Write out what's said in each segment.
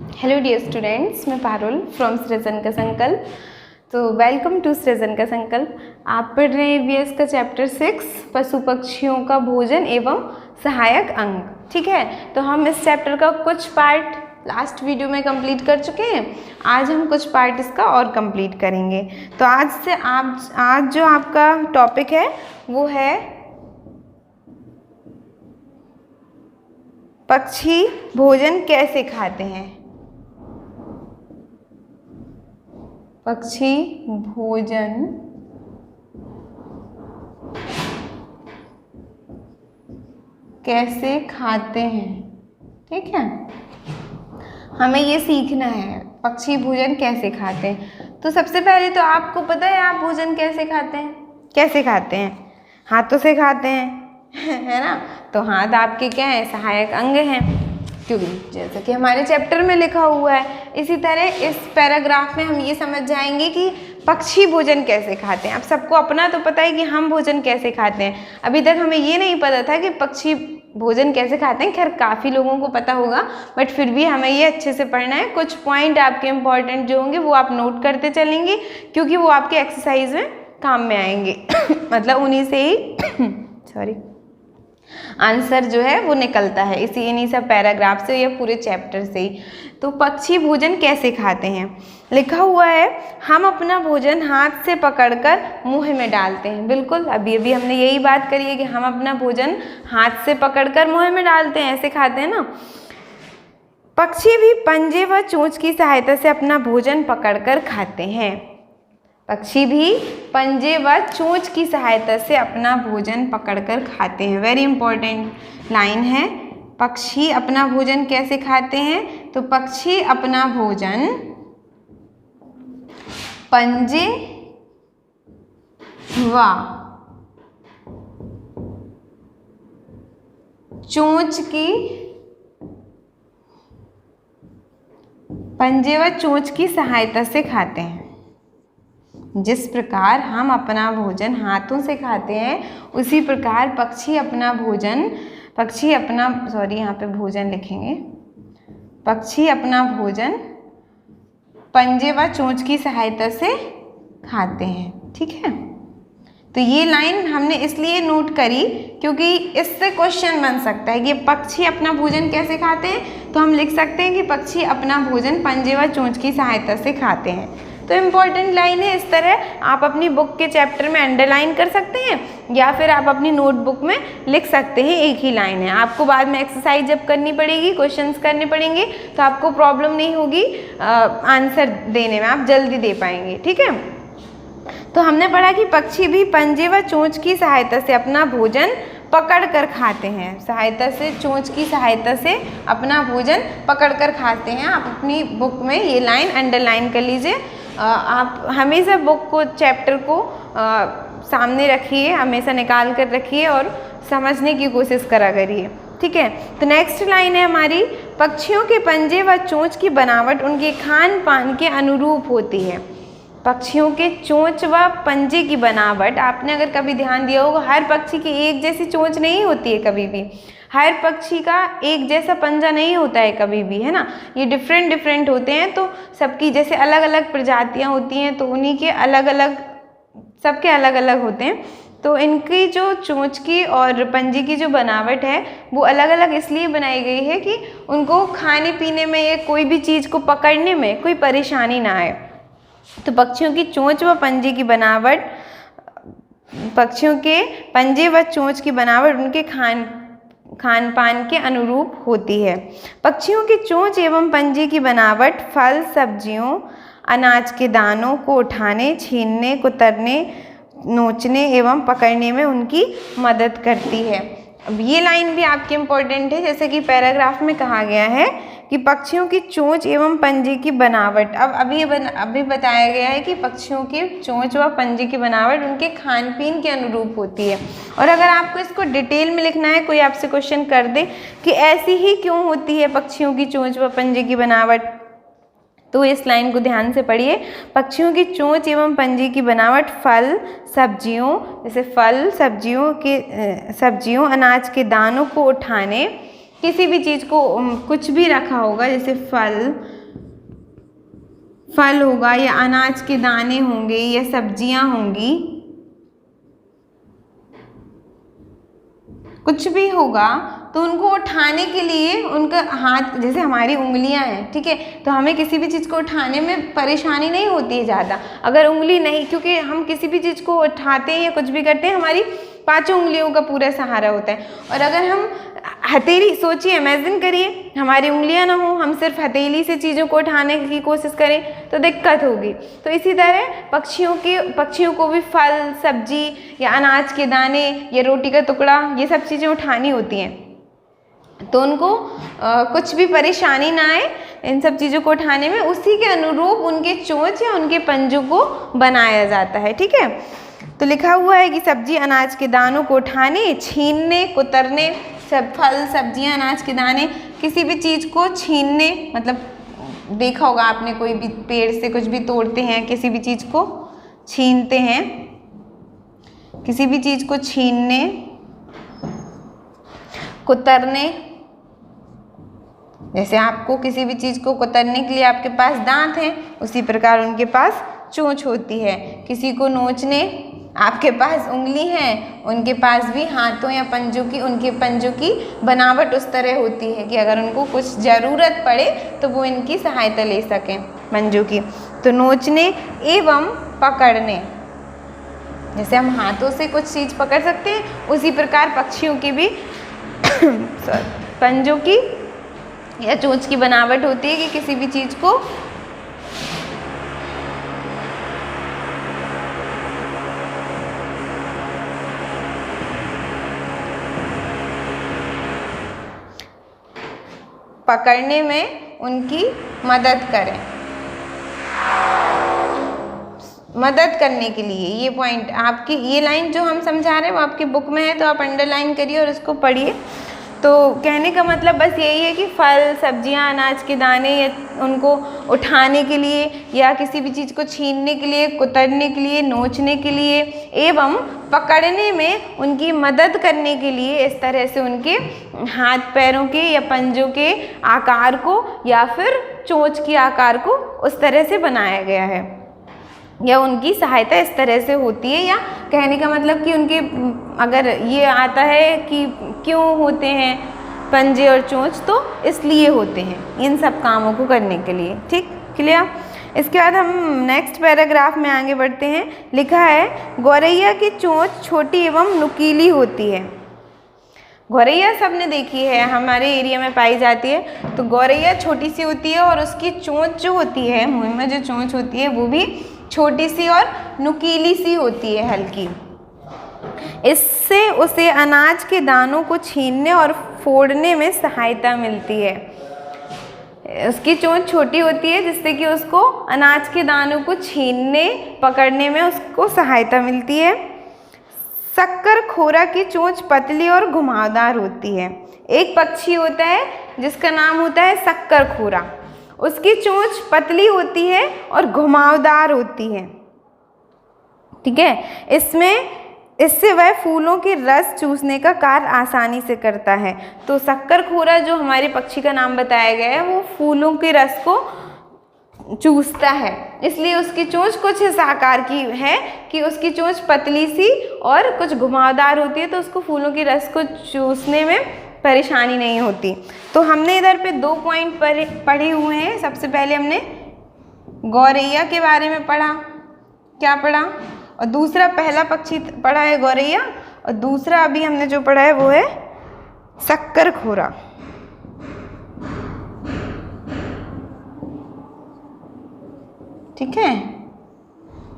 Hello dear students, मैं Parul from सृजन का संकल्प। तो वेलकम टू सृजन का संकल्प। आप पढ़ रहे हैं ईवीएस का चैप्टर 6 पशु पक्षियों का भोजन एवं सहायक अंग। ठीक है, तो हम इस चैप्टर का कुछ पार्ट लास्ट वीडियो में कंप्लीट कर चुके हैं। आज हम कुछ पार्ट इसका और कंप्लीट करेंगे। तो आज जो आपका टॉपिक है वो है पक्षी भोजन कैसे खाते हैं। पक्षी भोजन कैसे खाते हैं। ठीक है, हमें ये सीखना है पक्षी भोजन कैसे खाते हैं। तो सबसे पहले तो आपको पता है आप भोजन कैसे खाते हैं। कैसे खाते हैं? हाथों से खाते हैं है ना। तो हाथ आपके क्या है? सहायक अंग हैं, क्योंकि जैसा कि हमारे चैप्टर में लिखा हुआ है। इसी तरह इस पैराग्राफ में हम ये समझ जाएंगे कि पक्षी भोजन कैसे खाते हैं। अब सबको अपना तो पता है कि हम भोजन कैसे खाते हैं। अभी तक हमें ये नहीं पता था कि पक्षी भोजन कैसे खाते हैं। खैर काफ़ी लोगों को पता होगा, बट फिर भी हमें ये अच्छे से पढ़ना है। कुछ पॉइंट आपके इम्पॉर्टेंट जो होंगे वो आप नोट करते चलेंगे, क्योंकि वो आपके एक्सरसाइज में काम में आएंगे मतलब उन्हीं से ही आंसर जो है वो निकलता है इन्हीं सब पैराग्राफ से या पूरे चैप्टर से ही। तो पक्षी भोजन कैसे खाते हैं लिखा हुआ है, हम अपना भोजन हाथ से पकड़कर मुंह में डालते हैं। बिल्कुल, अभी अभी हमने यही बात करी है कि हम अपना भोजन हाथ से पकड़कर मुंह में डालते हैं, ऐसे खाते हैं ना। पक्षी भी पंजे व चोंच की सहायता से अपना भोजन पकड़कर खाते हैं। पक्षी भी पंजे व चोंच की सहायता से अपना भोजन पकड़कर खाते हैं। वेरी इंपॉर्टेंट लाइन है। पक्षी अपना भोजन कैसे खाते हैं? तो पक्षी अपना भोजन पंजे व चोंच की सहायता से खाते हैं। जिस प्रकार हम अपना भोजन हाथों से खाते हैं, उसी प्रकार पक्षी अपना भोजन पंजे व चोंच की सहायता से खाते हैं। ठीक है, तो ये लाइन हमने इसलिए नोट करी क्योंकि इससे क्वेश्चन बन सकता है कि पक्षी अपना भोजन कैसे खाते हैं। तो हम लिख सकते हैं कि पक्षी अपना भोजन पंजे व चोंच की सहायता से खाते हैं। तो इम्पॉर्टेंट लाइन है। इस तरह आप अपनी बुक के चैप्टर में अंडरलाइन कर सकते हैं या फिर आप अपनी नोटबुक में लिख सकते हैं। एक ही लाइन है। आपको बाद में एक्सरसाइज जब करनी पड़ेगी, क्वेश्चंस करने पड़ेंगे, तो आपको प्रॉब्लम नहीं होगी आंसर देने में, आप जल्दी दे पाएंगे। ठीक है, तो हमने पढ़ा कि पक्षी भी पंजे व चोंच की सहायता से अपना भोजन पकड़ कर खाते हैं। चोंच की सहायता से अपना भोजन पकड़ कर खाते हैं। आप अपनी बुक में ये लाइन अंडरलाइन कर लीजिए। आप हमेशा बुक को, चैप्टर को सामने रखिए, हमेशा निकाल कर रखिए और समझने की कोशिश करा करिए। ठीक है, तो नेक्स्ट लाइन है हमारी, पक्षियों के पंजे व चोंच की बनावट उनके खान पान के अनुरूप होती है। पक्षियों के चोंच व पंजे की बनावट, आपने अगर कभी ध्यान दिया होगा, हर पक्षी की एक जैसी चोंच नहीं होती है कभी भी। हर पक्षी का एक जैसा पंजा नहीं होता है कभी भी, है ना। ये डिफरेंट होते हैं। तो सबकी जैसे अलग अलग प्रजातियां होती हैं, तो उन्हीं के सबके अलग अलग होते हैं। तो इनकी जो चोंच की और पंजे की जो बनावट है वो अलग अलग इसलिए बनाई गई है कि उनको खाने पीने में या कोई भी चीज़ को पकड़ने में कोई परेशानी ना आए। तो पक्षियों की चोंच व पंजे की बनावट, पक्षियों के पंजे व चोंच की बनावट उनके खान पान के अनुरूप होती है। पक्षियों की चोंच एवं पंजे की बनावट फल, सब्जियों, अनाज के दानों को उठाने, छीनने, कुतरने, नोचने एवं पकड़ने में उनकी मदद करती है। अब ये लाइन भी आपकी इम्पोर्टेंट है। जैसे कि पैराग्राफ में कहा गया है कि पक्षियों की चोंच एवं पंजे की बनावट, अब अभी बताया गया है कि पक्षियों की चोंच व पंजे की बनावट उनके खान पीन के अनुरूप होती है। और अगर आपको इसको डिटेल में लिखना है, कोई आपसे क्वेश्चन कर दे कि ऐसी ही क्यों होती है पक्षियों की चोंच व पंजे की बनावट, तो इस लाइन को ध्यान से पढ़िए। पक्षियों की चोंच एवं पंजे की बनावट फल, सब्जियों, जैसे फल, सब्जियों, अनाज के दानों को उठाने, किसी भी चीज़ को कुछ भी रखा होगा जैसे फल, फल होगा या अनाज के दाने होंगे या सब्जियां होंगी, कुछ भी होगा, तो उनको उठाने के लिए उनका हाथ, जैसे हमारी उंगलियां हैं, ठीक है, तो हमें किसी भी चीज़ को उठाने में परेशानी नहीं होती है ज़्यादा। अगर उंगली नहीं, क्योंकि हम किसी भी चीज़ को उठाते हैं या कुछ भी करते हैं, हमारी 5 उंगलियों का पूरा सहारा होता है। और अगर हम हथेली, सोचिए, इमेजिन करिए हमारी उंगलियां ना हो, हम सिर्फ हथेली से चीज़ों को उठाने की कोशिश करें तो दिक्कत होगी। तो इसी तरह पक्षियों को भी फल, सब्जी या अनाज के दाने या रोटी का टुकड़ा, ये सब चीज़ें उठानी होती हैं, तो उनको कुछ भी परेशानी ना आए इन सब चीज़ों को उठाने में। उसी के अनुरूप उनके चोंच या उनके पंजों को बनाया जाता है, ठीक है। तो लिखा हुआ है कि सब्जी अनाज के दानों को उठाने, छीनने, कुतरने, सब फल, सब्जियां, अनाज के दाने, किसी भी चीज़ को छीनने, मतलब देखा होगा आपने, कोई भी पेड़ से कुछ भी तोड़ते हैं, किसी भी चीज़ को छीनते हैं, किसी भी चीज़ को छीनने, कुतरने, जैसे आपको किसी भी चीज़ को कुतरने के लिए आपके पास दांत हैं, उसी प्रकार उनके पास चोंच होती है। किसी को नोचने, आपके पास उंगली है, उनके पास भी हाथों या पंजों की, उनके पंजों की बनावट उस तरह होती है कि अगर उनको कुछ ज़रूरत पड़े तो वो इनकी सहायता ले सकें, पंजों की। तो नोचने एवं पकड़ने, जैसे हम हाथों से कुछ चीज़ पकड़ सकते हैं, उसी प्रकार पक्षियों की भी पंजों की या चोंच की बनावट होती है कि किसी भी चीज़ को पकड़ने में उनकी मदद करें, मदद करने के लिए। ये पॉइंट आपकी, ये लाइन जो हम समझा रहे हैं वो आपकी बुक में है, तो आप अंडरलाइन करिए और उसको पढ़िए। तो कहने का मतलब बस यही है कि फल, सब्जियां, अनाज के दाने, या उनको उठाने के लिए या किसी भी चीज़ को छीनने के लिए, कुतरने के लिए, नोचने के लिए एवं पकड़ने में उनकी मदद करने के लिए इस तरह से उनके हाथ पैरों के या पंजों के आकार को या फिर चोंच के आकार को उस तरह से बनाया गया है, या उनकी सहायता इस तरह से होती है। या कहने का मतलब कि उनके, अगर ये आता है कि क्यों होते हैं पंजे और चोंच, तो इसलिए होते हैं इन सब कामों को करने के लिए, ठीक, क्लियर। इसके बाद हम नेक्स्ट पैराग्राफ में आगे बढ़ते हैं। लिखा है गौरैया की चोंच छोटी एवं नुकीली होती है। गौरैया सबने देखी है, हमारे एरिया में पाई जाती है। तो गौरैया छोटी सी होती है और उसकी चोंच जो होती है, मुंह में जो चोंच होती है वो भी छोटी सी और नुकीली सी होती है, हल्की। इससे उसे अनाज के दानों को छीनने और फोड़ने में सहायता मिलती है। उसकी चोंच छोटी होती है जिससे कि उसको अनाज के दानों को छीनने, पकड़ने में उसको सहायता मिलती है। शक्करखोरा की चोंच पतली और घुमावदार होती है। एक पक्षी होता है जिसका नाम होता है शक्करखोरा, उसकी चोंच पतली होती है और घुमावदार होती है, ठीक है। इससे वह फूलों के रस चूसने का कार्य आसानी से करता है। तो शक्करखोरा जो हमारे पक्षी का नाम बताया गया है, वो फूलों के रस को चूसता है, इसलिए उसकी चोंच कुछ इस आकार की है कि उसकी चोंच पतली सी और कुछ घुमावदार होती है, तो उसको फूलों के रस को चूसने में परेशानी नहीं होती। तो हमने इधर पे 2 पॉइंट पढ़े हुए हैं। सबसे पहले हमने गौरैया के बारे में पढ़ा, क्या पढ़ा, और दूसरा पहला पक्षी पढ़ा है गौरैया, और दूसरा अभी हमने जो पढ़ा है वो है शक्करखोरा। ठीक है,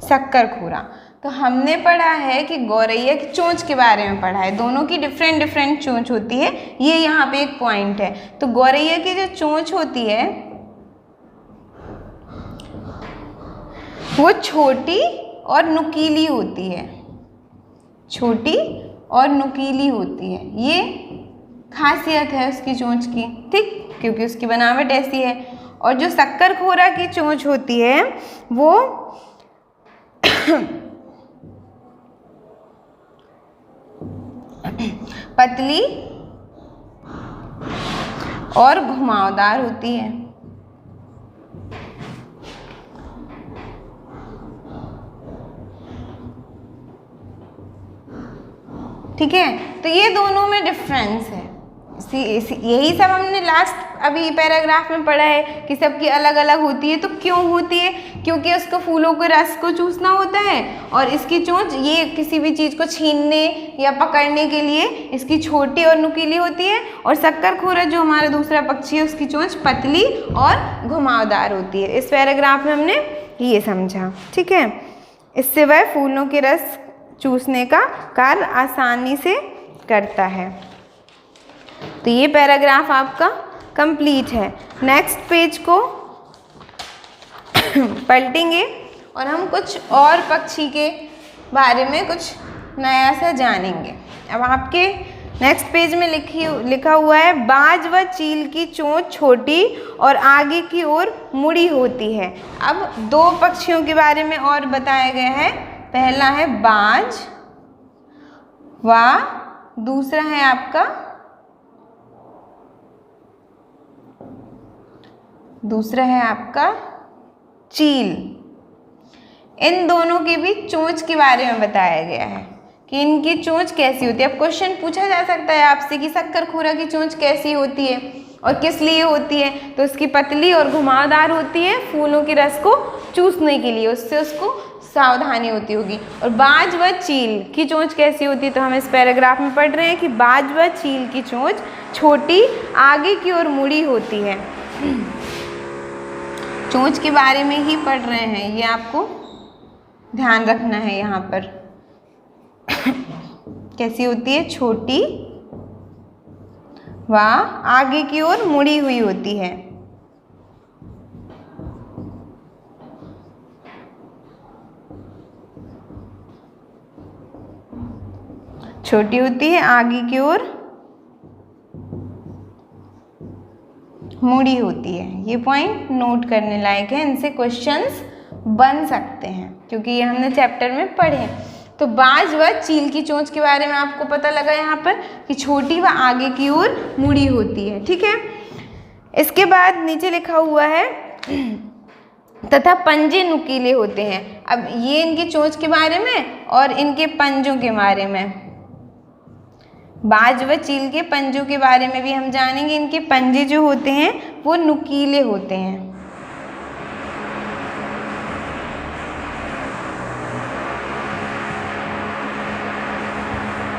शक्करखोरा। तो हमने पढ़ा है कि गौरैया की चोंच के बारे में पढ़ा है, दोनों की डिफरेंट चोंच होती है, ये यहाँ पे एक पॉइंट है। तो गौरैया की जो चोंच होती है वो छोटी और नुकीली होती है, छोटी और नुकीली होती है, ये खासियत है उसकी चोंच की, ठीक, क्योंकि उसकी बनावट ऐसी है। और जो शक्करखोरा की चोंच होती है वो पतली और घुमावदार होती है। ठीक है। तो ये दोनों में डिफरेंस है। यही सब हमने लास्ट अभी पैराग्राफ में पढ़ा है कि सबकी अलग अलग होती है। तो क्यों होती है? क्योंकि उसको फूलों के रस को चूसना होता है और इसकी चोंच ये किसी भी चीज़ को छीनने या पकड़ने के लिए इसकी छोटी और नुकीली होती है, और शक्करखोरा जो हमारा दूसरा पक्षी है उसकी चोंच पतली और घुमावदार होती है। इस पैराग्राफ में हमने ये समझा, ठीक है। इससे वह फूलों के रस चूसने का कार्य आसानी से करता है। तो ये पैराग्राफ आपका कंप्लीट है। नेक्स्ट पेज को पलटेंगे और हम कुछ और पक्षी के बारे में कुछ नया सा जानेंगे। अब आपके नेक्स्ट पेज में लिखा हुआ है, बाज व चील की चोंच छोटी और आगे की ओर मुड़ी होती है। अब दो पक्षियों के बारे में और बताया गया है। पहला है बाज व दूसरा है आपका चील। इन दोनों की भी चोंच के बारे में बताया गया है कि इनकी चोंच कैसी होती है। अब क्वेश्चन पूछा जा सकता है आपसे कि शक्करखोरा की चोंच कैसी होती है और किस लिए होती है। तो उसकी पतली और घुमावदार होती है फूलों के रस को चूसने के लिए, उससे उसको सावधानी होती होगी। और बाज व चील की चोंच कैसी होती है? तो हम इस पैराग्राफ में पढ़ रहे हैं कि बाज व चील की चोंच छोटी आगे की ओर मुड़ी होती है। चोंच के बारे में ही पढ़ रहे हैं, ये आपको ध्यान रखना है यहाँ पर। कैसी होती है? छोटी व आगे की ओर मुड़ी हुई होती है। छोटी होती है, आगे की ओर मुड़ी होती है। ये पॉइंट नोट करने लायक है, इनसे क्वेश्चंस बन सकते हैं क्योंकि ये हमने चैप्टर में पढ़े। तो बाज व चील की चोंच के बारे में आपको पता लगा यहाँ पर कि छोटी व आगे की ओर मुड़ी होती है, ठीक है। इसके बाद नीचे लिखा हुआ है तथा पंजे नुकीले होते हैं। अब ये इनकी चोंच के बारे में और इनके पंजों के बारे में, बाज व चील के पंजों के बारे में भी हम जानेंगे। इनके पंजे जो होते हैं वो नुकीले होते हैं।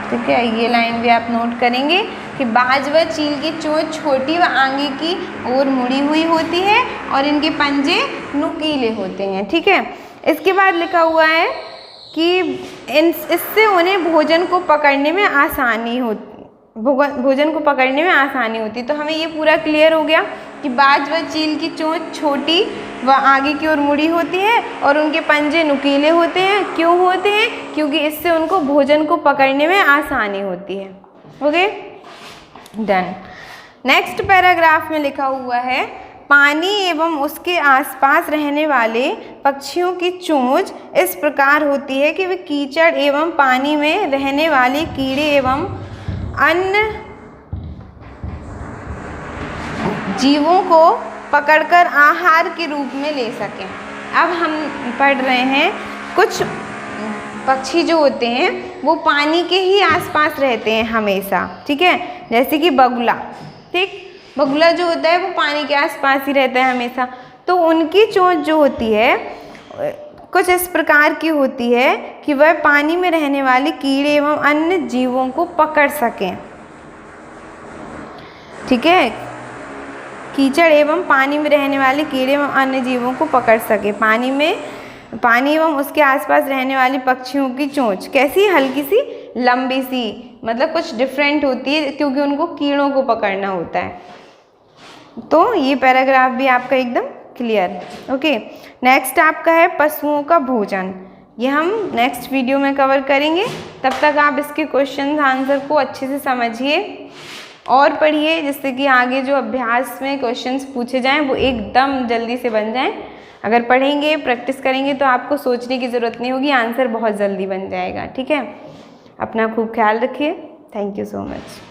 ठीक है, ये लाइन भी आप नोट करेंगे कि बाज व चील की चोंच छोटी व आगे की ओर मुड़ी हुई होती है और इनके पंजे नुकीले होते हैं, ठीक है। इसके बाद लिखा हुआ है कि इससे उन्हें भोजन को पकड़ने में आसानी होती। तो हमें ये पूरा क्लियर हो गया कि बाज व चील की चोंच छोटी व आगे की ओर मुड़ी होती है और उनके पंजे नुकीले होते हैं। क्यों होते हैं? क्योंकि इससे उनको भोजन को पकड़ने में आसानी होती है। Okay, done. नेक्स्ट पैराग्राफ में लिखा हुआ है, पानी एवं उसके आसपास रहने वाले पक्षियों की चोंच इस प्रकार होती है कि वे कीचड़ एवं पानी में रहने वाले कीड़े एवं अन्य जीवों को पकड़कर आहार के रूप में ले सकें। अब हम पढ़ रहे हैं कुछ पक्षी जो होते हैं वो पानी के ही आसपास रहते हैं हमेशा, ठीक है। जैसे कि बगुला, ठीक, बगुला जो होता है वो पानी के आसपास ही रहता है हमेशा। तो उनकी चोंच जो होती है कुछ इस प्रकार की होती है कि वह पानी में रहने वाले कीड़े एवं अन्य जीवों को पकड़ सकें, ठीक है। कीचड़ एवं पानी में रहने वाले कीड़े एवं अन्य जीवों को पकड़ सके। पानी एवं उसके आसपास रहने वाली पक्षियों की चोंच कैसी? हल्की सी, लंबी सी, मतलब कुछ डिफरेंट होती है क्योंकि उनको कीड़ों को पकड़ना होता है। तो ये पैराग्राफ भी आपका एकदम क्लियर है। ओके, नेक्स्ट आपका है पशुओं का भोजन। ये हम नेक्स्ट वीडियो में कवर करेंगे। तब तक आप इसके क्वेश्चन आंसर को अच्छे से समझिए और पढ़िए, जिससे कि आगे जो अभ्यास में क्वेश्चंस पूछे जाएं वो एकदम जल्दी से बन जाएं। अगर पढ़ेंगे, प्रैक्टिस करेंगे तो आपको सोचने की ज़रूरत नहीं होगी, आंसर बहुत जल्दी बन जाएगा, ठीक है। अपना खूब ख्याल रखिए। Thank you so much.